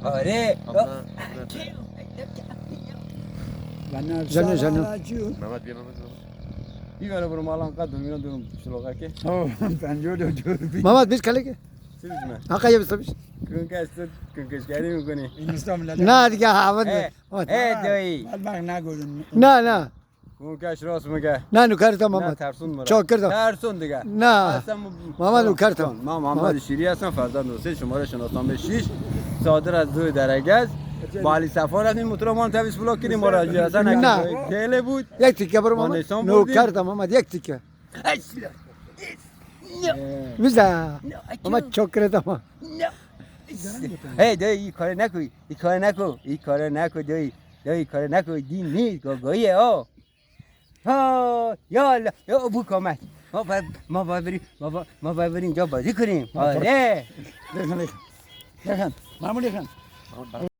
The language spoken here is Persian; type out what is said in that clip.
آره جانو جانو محمد بیا محمد بیاره برو مالان قد میرم دارم شلوغه که پنجاه دو محمد بیش کلی که چیز نه حقا یه بس بیش کنکشگری میکنی نه دیگه حمد دایی نه نه کنکش راست میگه نه نوکرتم نه محمد ترسون مرا چاکردم ترسون دیگه نه محمد نوکرتم من محمد شیری هستم فرزند حسین شماره شناسنامه 6 صادر از دو درگز با علی صفا رفتیم موتور ما تابیس بلاک کردیم مراجعه اصلا نه. کله بود یک تیکه برو ما محمد نیسان بردیم. نوکرتم محمد یک تیکه بیزا محمد چاکردم هی دایی این کار نکن این کار نکن این کار نکن دایی دایی کار نکن دین نیست گاگاییه ها یا الله یا ابو کامل ما باید بریم جا بازی کنیم آره لکن معمولی خان